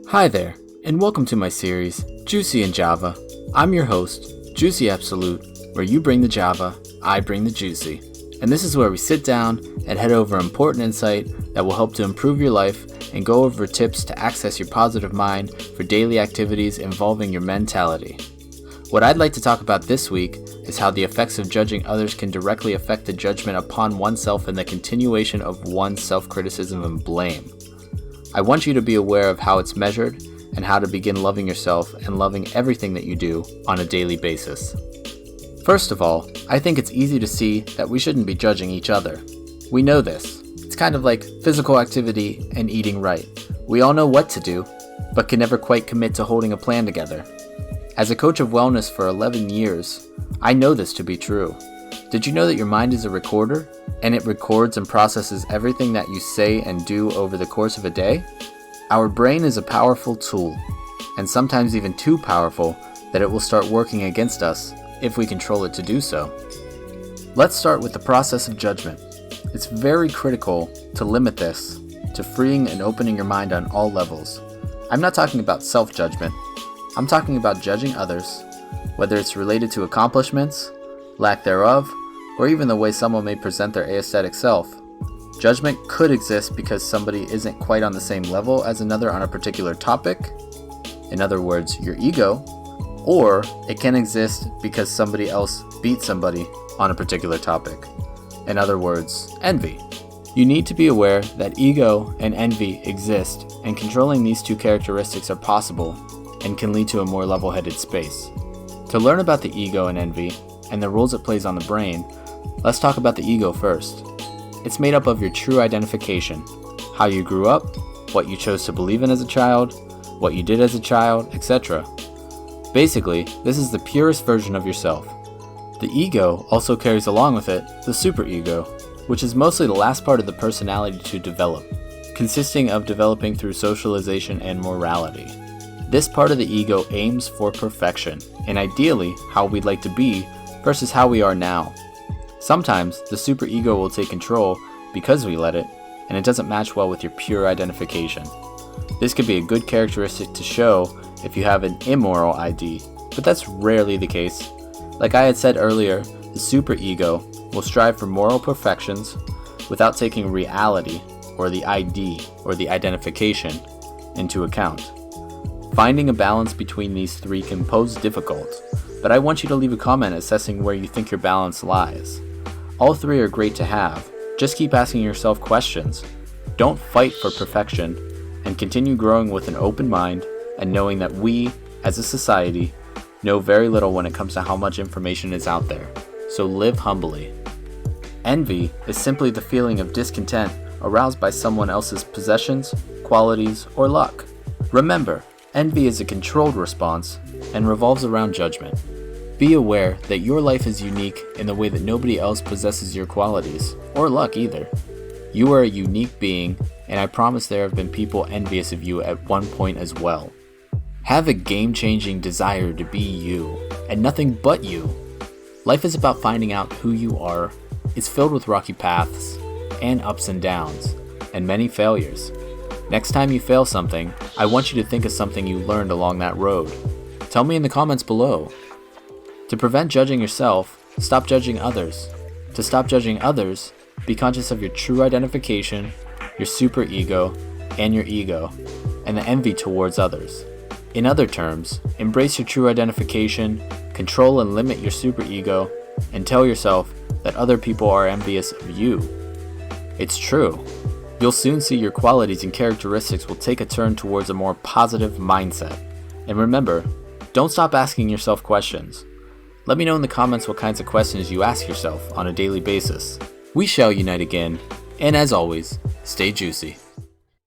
Hi there, and welcome to my series, Juicy in Java. I'm your host, Juicy Absolute, where you bring the Java, I bring the Juicy. And this is where we sit down and head over important insight that will help to improve your life and go over tips to access your positive mind for daily activities involving your mentality. What I'd like to talk about this week is how the effects of judging others can directly affect the judgment upon oneself and the continuation of one's self-criticism and blame. I want you to be aware of how it's measured and how to begin loving yourself and loving everything that you do on a daily basis. First of all, I think it's easy to see that we shouldn't be judging each other. We know this. It's kind of like physical activity and eating right. We all know what to do, but can never quite commit to holding a plan together. As a coach of wellness for 11 years, I know this to be true. Did you know that your mind is a recorder, and it records and processes everything that you say and do over the course of a day? Our brain is a powerful tool, and sometimes even too powerful that it will start working against us if we control it to do so. Let's start with the process of judgment. It's very critical to limit this to freeing and opening your mind on all levels. I'm not talking about self-judgment. I'm talking about judging others, whether it's related to accomplishments, lack thereof, or even the way someone may present their aesthetic self. Judgment could exist because somebody isn't quite on the same level as another on a particular topic, in other words, your ego, or it can exist because somebody else beat somebody on a particular topic, in other words, envy. You need to be aware that ego and envy exist, and controlling these two characteristics are possible and can lead to a more level-headed space. To learn about the ego and envy, and the roles it plays on the brain, let's talk about the ego first. It's made up of your true identification, how you grew up, what you chose to believe in as a child, what you did as a child, etc. Basically, this is the purest version of yourself. The ego also carries along with it the superego, which is mostly the last part of the personality to develop, consisting of developing through socialization and morality. This part of the ego aims for perfection, and ideally how we'd like to be versus how we are now. Sometimes the superego will take control because we let it, and it doesn't match well with your pure identification. This could be a good characteristic to show if you have an immoral ID, but that's rarely the case. Like I had said earlier, the superego will strive for moral perfections without taking reality, or the ID, or the identification, into account. Finding a balance between these three can pose difficult, but I want you to leave a comment assessing where you think your balance lies. All three are great to have. Just keep asking yourself questions. Don't fight for perfection, and continue growing with an open mind and knowing that we, as a society, know very little when it comes to how much information is out there. So live humbly. Envy is simply the feeling of discontent aroused by someone else's possessions, qualities, or luck. Remember, envy is a controlled response and revolves around judgment. Be aware that your life is unique in the way that nobody else possesses your qualities, or luck either. You are a unique being, and I promise there have been people envious of you at one point as well. Have a game-changing desire to be you, and nothing but you. Life is about finding out who you are. It's filled with rocky paths, and ups and downs, and many failures. Next time you fail something, I want you to think of something you learned along that road. Tell me in the comments below. To prevent judging yourself, stop judging others. To stop judging others, be conscious of your true identification, your superego, and your ego, and the envy towards others. In other terms, embrace your true identification, control and limit your superego, and tell yourself that other people are envious of you. It's true. You'll soon see your qualities and characteristics will take a turn towards a more positive mindset. And remember, don't stop asking yourself questions. Let me know in the comments what kinds of questions you ask yourself on a daily basis. We shall unite again, and as always, stay juicy.